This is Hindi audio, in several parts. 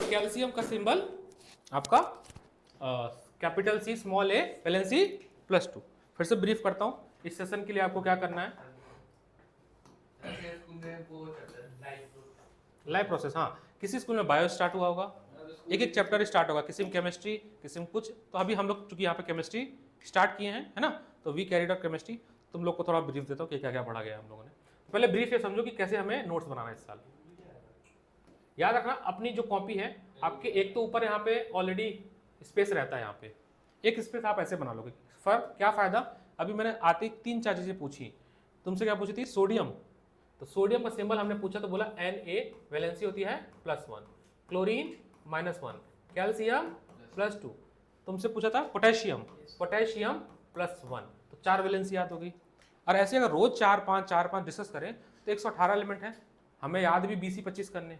कैल्शियम का सिंबल आपका कैपिटल सी स्मॉल ए वैलेंसी +2। फिर से ब्रीफ करता हूँ, इस सेशन के लिए आपको क्या करना है, लाइव प्रोसेस। हाँ, किसी स्कूल में बायो स्टार्ट हुआ होगा, एक एक चैप्टर स्टार्ट होगा, किसी में केमिस्ट्री, किसी में कुछ। तो अभी हम लोग चूंकि यहाँ पे केमिस्ट्री स्टार्ट किए हैं, है ना, तो वी कैरिड ऑफ केमिस्ट्री। तुम लोग को थोड़ा ब्रीफ देता हूँ कि क्या क्या पढ़ा गया हम लोगों ने। पहले ब्रीफ ये समझो कि कैसे हमें नोट्स बनाना है इस साल। याद रखना, अपनी जो कॉपी है आपके, एक तो ऊपर यहाँ पे ऑलरेडी स्पेस रहता है, यहाँ पे एक स्पेस आप ऐसे बना लोगे। फर्क क्या फायदा, अभी मैंने आती 3-4 चीजें पूछी तुमसे। क्या पूछी थी, सोडियम, तो सोडियम का सिंबल हमने पूछा तो बोला Na, वैलेंसी होती है +1, क्लोरीन -1, कैल्शियम +2। तुमसे पूछा था पोटेशियम, पोटेशियम +1, तो 4 वैलेंसी याद होगी। और ऐसे अगर रोज 4-5 डिस्कस करें तो 118 एलिमेंट है, हमें याद भी 20 ही 25 करने,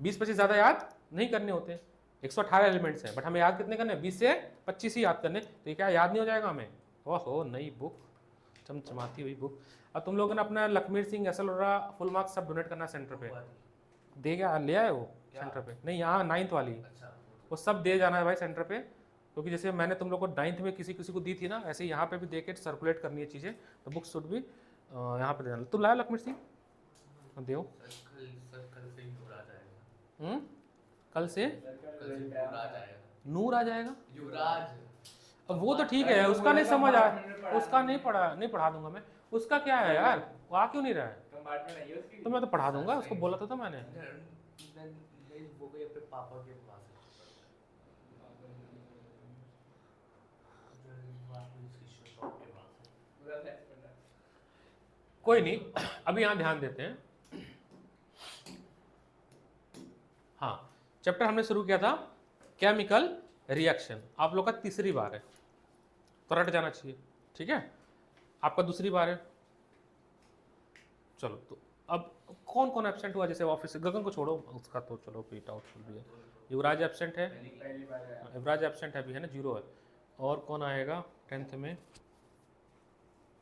20-25 ज़्यादा याद नहीं करने होते। 118 एलिमेंट्स हैं, बट हमें याद कितने करने, 20 से 25 ही याद करने। तो ये क्या याद नहीं हो जाएगा हमें? ओहो, नई बुक, चमचमाती हुई बुक। अब तुम लोगों ने अपना Lakhmir Singh, S L full marks सब डोनेट करना सेंटर पे, दे गया, ले आए वो सेंटर पे? नहीं, यहाँ 9th वाली, वो सब दे जाना है भाई सेंटर पे, क्योंकि जैसे मैंने तुम लोग को 9th में किसी किसी को दी थी ना, ऐसे यहाँ पे भी दे के सर्कुलेट करनी है चीज़ें। तो बुक शुड भी यहाँ पे देना। तुम लाया लखमीर सिंह? देव कल से नूर आ जाएगा, युवराज। अब वो तो ठीक है, उसका नहीं समझ आया, उसका नहीं पढ़ा दूंगा मैं। उसका क्या है यार, वो आ क्यों नहीं रहा है? तो मैं तो पढ़ा दूंगा, उसको बोला था मैंने। कोई नहीं, अभी यहाँ ध्यान देते हैं। हाँ, चैप्टर हमने शुरू किया था केमिकल रिएक्शन, आप लोग का तीसरी बार है, तो रट जाना चाहिए, ठीक है? आपका दूसरी बार है। चलो, तो अब कौन कौन एब्सेंट हुआ? जैसे ऑफिस से गगन को छोड़ो, उसका तो चलो पीट आउट भी है। युवराज एब्सेंट है, युवराज एब्सेंट है अभी, है ना, 0 है। और कौन आएगा 10th में?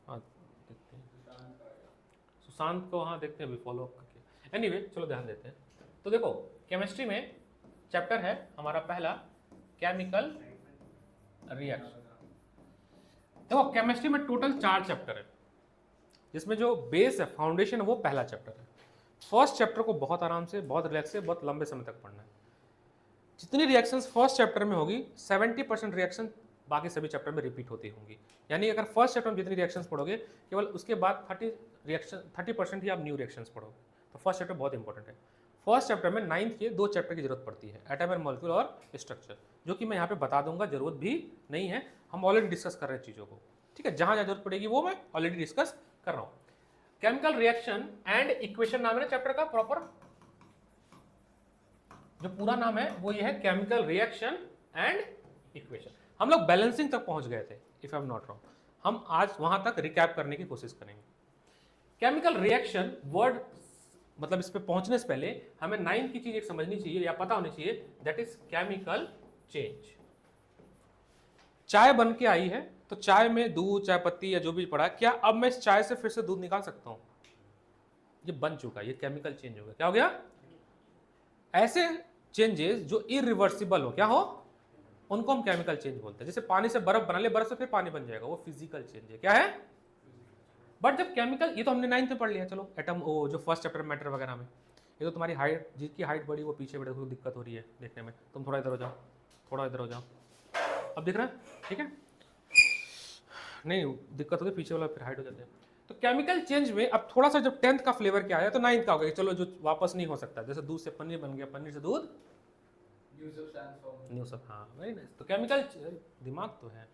हाँ देखते हैं, सुशांत को, हाँ देखते हैं अभी फॉलो अप करके। एनीवे, चलो ध्यान देते हैं। तो देखो, केमिस्ट्री में चैप्टर है हमारा पहला, केमिकल रिएक्शन। देखो, केमिस्ट्री में टोटल 4 चैप्टर है, जिसमें जो बेस है, फाउंडेशन है, वो पहला चैप्टर है। फर्स्ट चैप्टर को बहुत आराम से, बहुत रिलैक्स से, बहुत लंबे समय तक पढ़ना है। जितनी रिएक्शंस फर्स्ट चैप्टर में होगी, 70% रिएक्शन बाकी सभी चैप्टर में रिपीट होती होंगी। यानी अगर फर्स्ट चैप्टर में जितनी रिएक्शंस पढ़ोगे, केवल उसके बाद 30% ही आप न्यू रिएक्शंस पढ़ोगे। तो फर्स्ट चैप्टर बहुत इंपॉर्टेंट है। फर्स्ट चैप्टर में 9th के 2 चैप्टर की जरूरत पड़ती है, एटम एंड मॉलिक्यूल और स्ट्रक्चर, जो कि मैं यहाँ पे बता दूंगा, जरूरत भी नहीं है, हम ऑलरेडी डिस्कस कर रहे हैं चीज़ों को, ठीक है? जहाँ जहाँ जरूरत पड़ेगी वो मैं ऑलरेडी डिस्कस कर रहा हूँ। केमिकल रिएक्शन एंड इक्वेशन नाम है ना चैप्टर का, प्रॉपर जो पूरा नाम है वो ये है, केमिकल रिएक्शन एंड इक्वेशन। हम लोग बैलेंसिंग तक पहुंच गए थे, if I am not wrong. हम आज वहां तक रिकैप करने की कोशिश करेंगे। केमिकल रिएक्शन वर्ड, मतलब इस पे पहुंचने से पहले हमें 9th की चीज एक समझनी चाहिए या पता होनी चाहिए, दैट इज केमिकल चेंज। चाय बन के आई है, तो चाय में दूध, चाय पत्ती या जो भी पड़ा, क्या अब मैं इस चाय से फिर से दूध निकाल सकता हूं? ये बन चुका, ये केमिकल चेंज हो गया। क्या हो गया? ऐसे चेंजेस जो इरिवर्सिबल हो, क्या हो, उनको हम केमिकल चेंज बोलते हैं। जैसे पानी से बर्फ बना ले, बर्फ से फिर पानी बन जाएगा, वो फिजिकल चेंज है। क्या है? बट जब केमिकल, ये तो हमने 9th में पढ़ लिया, चलो एटम, वो जो फर्स्ट चैप्टर मैटर वगैरह में, ये तो तुम्हारी हाइट, जिसकी हाइट बड़ी वो पीछे बैठे, दिक्कत हो रही है देखने में, तुम थोड़ा इधर हो जाओ, थोड़ा इधर हो जाओ, अब दिख रहा है? ठीक है, नहीं दिक्कत होती, पीछे वाला फिर हाइट हो जाते हैं। तो केमिकल चेंज में अब थोड़ा सा जब 10th का फ्लेवर क्या आया, तो 9th का हो गया, चलो जो वापस नहीं हो सकता, जैसे दूध से पनीर बन गया, पनीर से दूध, न्यू सब, हाँ वेरी नाइस। तो केमिकल, दिमाग तो है,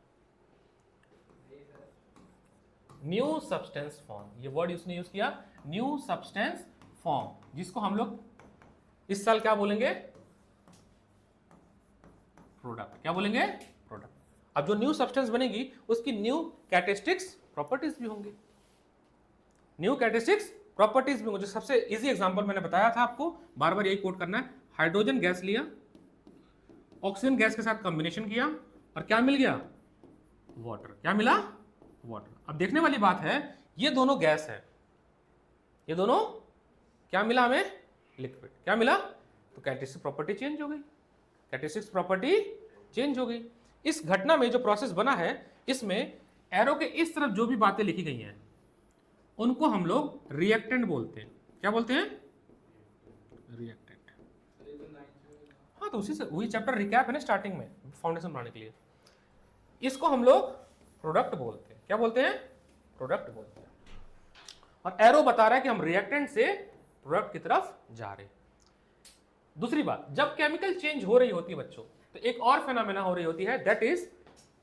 न्यू सब्सटेंस फॉर्म, ये वर्ड उसने यूज किया, न्यू सब्सटेंस फॉर्म, जिसको हम लोग इस साल क्या बोलेंगे? प्रोडक्ट। क्या बोलेंगे? प्रोडक्ट। अब जो न्यू सब्सटेंस बनेगी उसकी न्यू कैरेक्टरिस्टिक्स, प्रॉपर्टीज भी होंगी, न्यू कैरेक्टरिस्टिक्स, प्रॉपर्टीज भी होंगी। जो सबसे इजी एग्जांपल मैंने बताया था आपको, बार बार यही कोट करना है, हाइड्रोजन गैस लिया, ऑक्सीजन गैस के साथ कॉम्बिनेशन किया, और क्या मिल गया? वाटर। क्या मिला? वाटर। अब देखने वाली बात है, ये दोनों गैस है, ये दोनों क्या मिला हमें? लिक्विड। क्या मिला? तो कैरेक्टरिस्टिक प्रॉपर्टी चेंज हो गई, कैरेक्टरिस्टिक्स प्रॉपर्टी चेंज हो गई। इस घटना में जो प्रोसेस बना है, इसमें एरो के इस तरफ जो भी बातें लिखी गई हैं उनको हम लोग रिएक्टेंट बोलते हैं। क्या बोलते हैं? रिएक्टेंट। हाँ, तो उसी से वही चैप्टर रिकैप है ना स्टार्टिंग में, फाउंडेशन बनाने के लिए। इसको हम लोग प्रोडक्ट बोलते हैं। क्या बोलते हैं? प्रोडक्ट बोलते हैं। और एरो बता रहा है कि हम रिएक्टेंट से प्रोडक्ट की तरफ जा रहे हैं। दूसरी बात, जब केमिकल चेंज हो रही होती है बच्चों, तो एक और फेनोमेना हो रही होती है, that is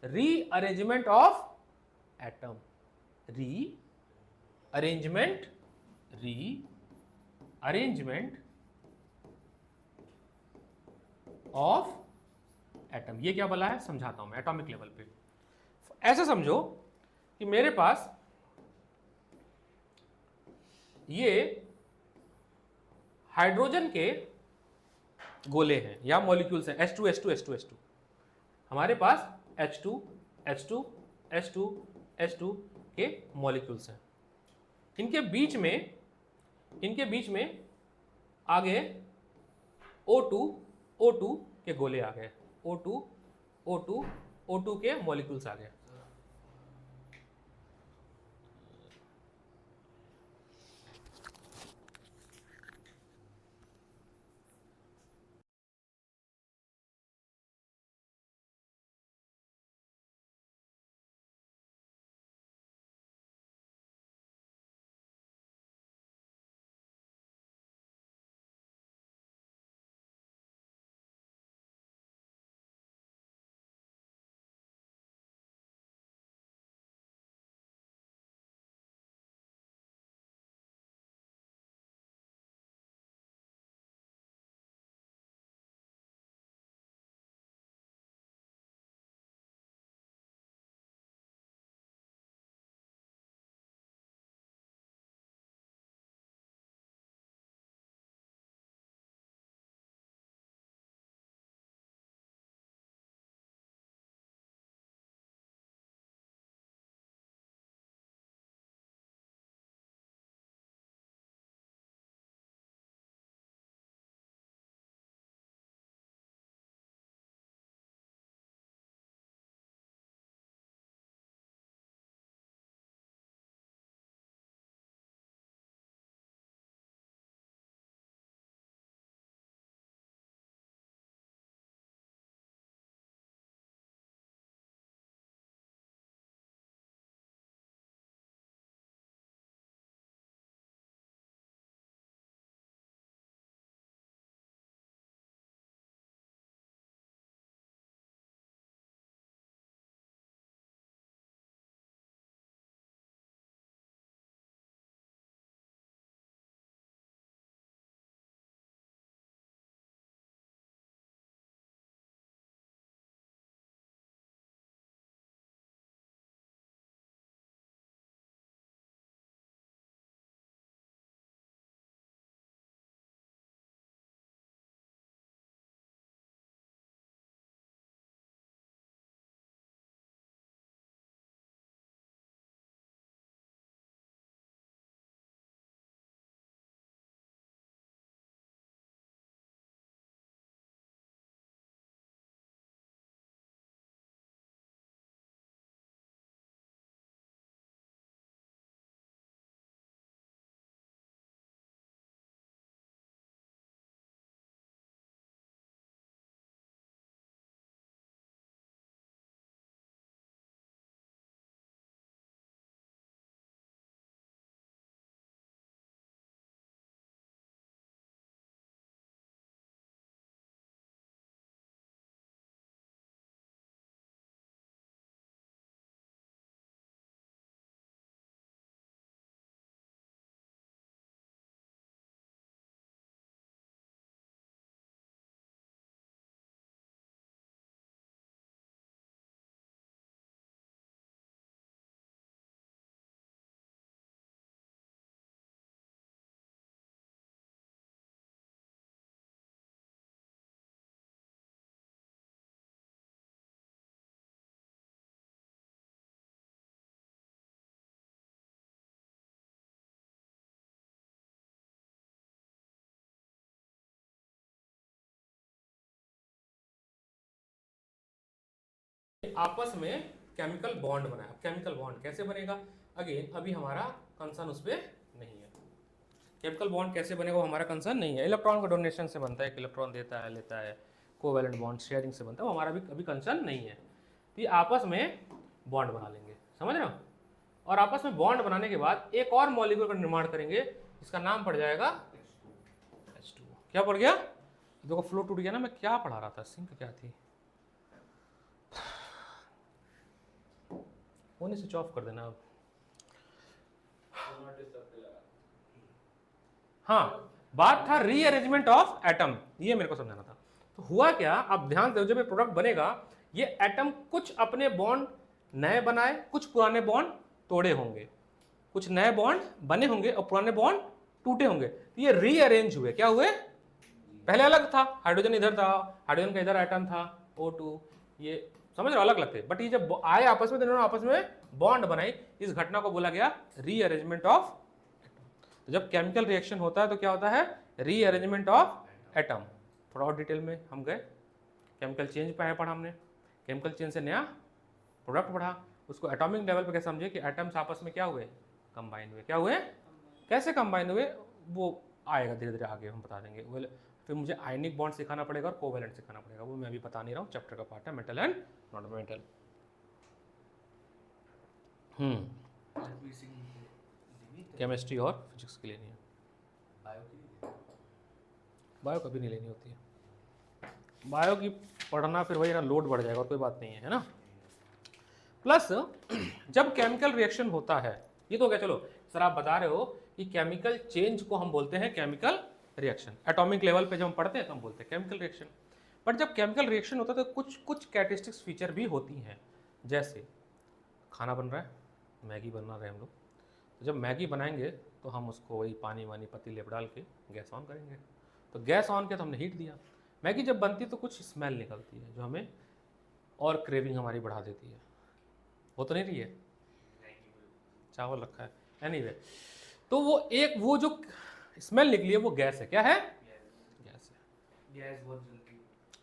rearrangement of atom. Rearrangement of atom. ये क्या बोला है समझाता हूं मैं एटॉमिक लेवल पे। ऐसे समझो कि मेरे पास ये हाइड्रोजन के गोले हैं या मॉलिक्यूल्स हैं, H2 H2 H2 H2। हमारे पास H2 H2 H2 H2 के मॉलिक्यूल्स हैं। इनके बीच में आगे O2 O2 के गोले आ गए, O2 O2 O2 के मॉलिक्यूल्स आ गए। ये आपस में केमिकल बॉन्ड बनाए। अब केमिकल बॉन्ड कैसे बनेगा, अगेन अभी हमारा कंसर्न उस पर नहीं है। केमिकल बॉन्ड कैसे बनेगा वो हमारा कंसर्न नहीं है। इलेक्ट्रॉन का डोनेशन से बनता है, एक इलेक्ट्रॉन देता है लेता है, कोवैलेंट बॉन्ड शेयरिंग से बनता है, वो हमारा भी अभी कंसर्न नहीं है। तो ये आपस में बॉन्ड बना लेंगे, समझ रहे हो। और आपस में बॉन्ड बनाने के बाद एक और मॉलिक्यूल का निर्माण करेंगे, इसका नाम पड़ जाएगा H2O। क्या पड़ गया, देखो फ्लो टूट गया ना। मैं क्या पढ़ा रहा था, सिंक क्या थी, फोन स्विच ऑफ कर देना अब। हाँ, बात था रीअरेंजमेंट ऑफ एटम, ये मेरे को समझाना था। तो हुआ क्या, अब ध्यान दो, जब ये प्रोडक्ट बनेगा, ये एटम कुछ अपने बॉन्ड नए बनाए, कुछ पुराने बॉन्ड तोड़े होंगे, कुछ नए बॉन्ड बने होंगे और पुराने बॉन्ड टूटे होंगे। तो ये रीअरेंज हुए, क्या हुए, पहले अलग था, हाइड्रोजन इधर था, हाइड्रोजन का इधर एटम था O2, ये समझ रहे हो, अलग अलग थे। बट ये जब आए आपस में, दोनों आपस में बॉन्ड बनाई, इस घटना को बोला गया रीअरेंजमेंट ऑफ। तो जब केमिकल रिएक्शन होता है तो क्या होता है, रीअरेंजमेंट ऑफ एटम। थोड़ा और डिटेल में हम गए, केमिकल चेंज पे पढ़ा हमने, केमिकल चेंज से नया प्रोडक्ट बढ़ा, उसको एटॉमिक लेवल पे कैसे समझे कि एटम्स आपस में क्या हुए, कंबाइन हुए। क्या हुए, कैसे कंबाइन हुए, वो आएगा धीरे धीरे आगे हम बता देंगे। वो फिर मुझे आयनिक बॉन्ड सिखाना पड़ेगा और कोवेलेंट सिखाना पड़ेगा, वो मैं अभी बता नहीं रहा हूँ, चैप्टर का पार्ट है, metal and non metal. Chemistry और फिजिक्स के लिए नहीं है, बायो कभी नहीं लेनी होती है। बायो की पढ़ना फिर वही ना, लोड बढ़ जाएगा और कोई बात नहीं है ना। प्लस जब केमिकल रिएक्शन होता है, ये तो क्या, चलो सर आप बता रहे हो कि केमिकल चेंज को हम बोलते हैं केमिकल रिएक्शन। एटॉमिक लेवल पे जब हम पढ़ते हैं तो हम बोलते हैं केमिकल रिएक्शन। बट जब केमिकल रिएक्शन होता है तो कुछ कुछ कैरेक्टरिस्टिक्स फीचर भी होती हैं। जैसे खाना बन रहा है, मैगी बना रहे हैं हम लोग, तो जब मैगी बनाएंगे तो हम उसको वही पानी वानी पतीले पर डाल के गैस ऑन करेंगे। तो गैस ऑन किया तो हमने हीट दिया, मैगी जब बनती है तो कुछ स्मेल निकलती है जो हमें और क्रेविंग हमारी बढ़ा देती है। वो तो नहीं रही है, चावल रखा है एनीवे। तो वो एक वो जो स्मेल निकली है वो गैस है, क्या है, गैस है। गैस बहुत जल्दी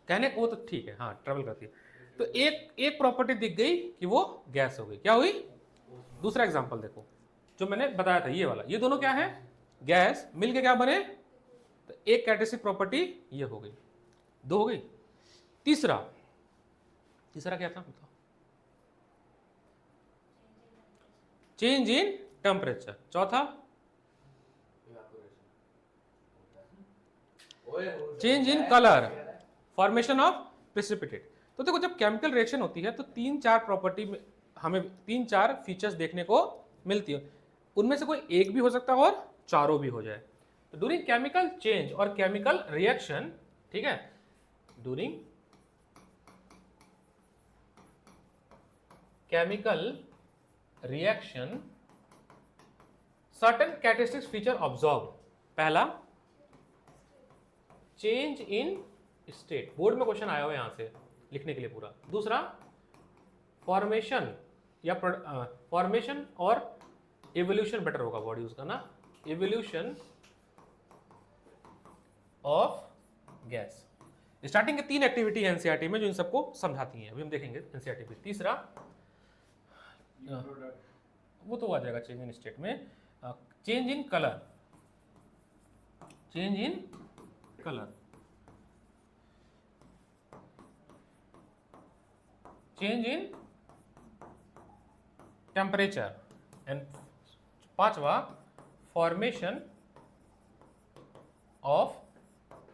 कहने को तो ठीक है, हाँ ट्रेवल करती है। तो एक प्रॉपर्टी दिख गई कि वो गैस हो गई, क्या हुई। दूसरा एग्जांपल देखो जो मैंने बताया था, ये वाला, ये दोनों क्या है, गैस मिलके क्या बने, तो एक कैरेक्टरिस्टिक प्रॉपर्टी ये हो गई, दो हो गई। तीसरा क्या था मतलब, चेंज इन टेम्परेचर। चौथा change in colour, formation of precipitate. तो देखो जब केमिकल रिएक्शन होती है तो 3-4 प्रॉपर्टी में हमें 3-4 फीचर्स देखने को मिलती है, उनमें से कोई एक भी हो सकता है और चारों भी हो जाए। तो ड्यूरिंग केमिकल चेंज और केमिकल रिएक्शन, ठीक है, during chemical reaction certain characteristics feature observe. पहला चेंज इन स्टेट, बोर्ड में क्वेश्चन आया हुआ है यहां से लिखने के लिए पूरा। दूसरा फॉर्मेशन या फॉर्मेशन और एवोल्यूशन, बेटर होगा वर्ड यूज करना, एवोल्यूशन ऑफ गैस। स्टार्टिंग के 3 एक्टिविटी है एनसीईआरटी में जो इन सबको समझाती हैं, अभी हम देखेंगे एनसीईआरटी में। तीसरा वो तो आ जाएगा चेंज इन स्टेट में, change in colour, change in colour, change in temperature, and पांचवा फॉर्मेशन ऑफ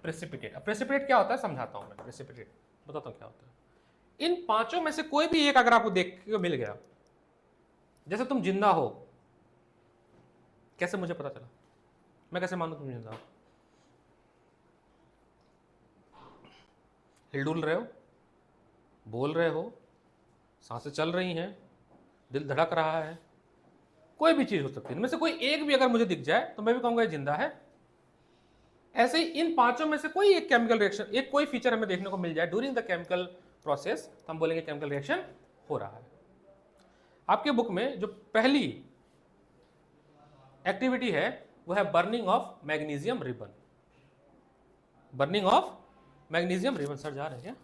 प्रेसिपिटेट। अब प्रेसिपिटेट क्या होता है समझाता हूं मैं, प्रेसिपिटेट बताता हूं क्या होता है। इन पांचों में से कोई भी एक अगर आपको देख के मिल गया, जैसे तुम जिंदा हो, कैसे मुझे पता चला, मैं कैसे मानूं तुम जिंदा हो, हिलडुल रहे हो, बोल रहे हो, सांसें चल रही हैं, दिल धड़क रहा है, कोई भी चीज हो सकती है, इनमें से कोई एक भी अगर मुझे दिख जाए तो मैं भी कहूंगा ये जिंदा है। ऐसे ही इन पांचों में से कोई एक केमिकल रिएक्शन, एक कोई फीचर हमें देखने को मिल जाए ड्यूरिंग द केमिकल प्रोसेस, तो हम बोलेंगे केमिकल रिएक्शन हो रहा है। आपके बुक में जो पहली एक्टिविटी है वो है burning of magnesium ribbon. Burning of magnesium ribbon. Sir जा रहे हैं क्या?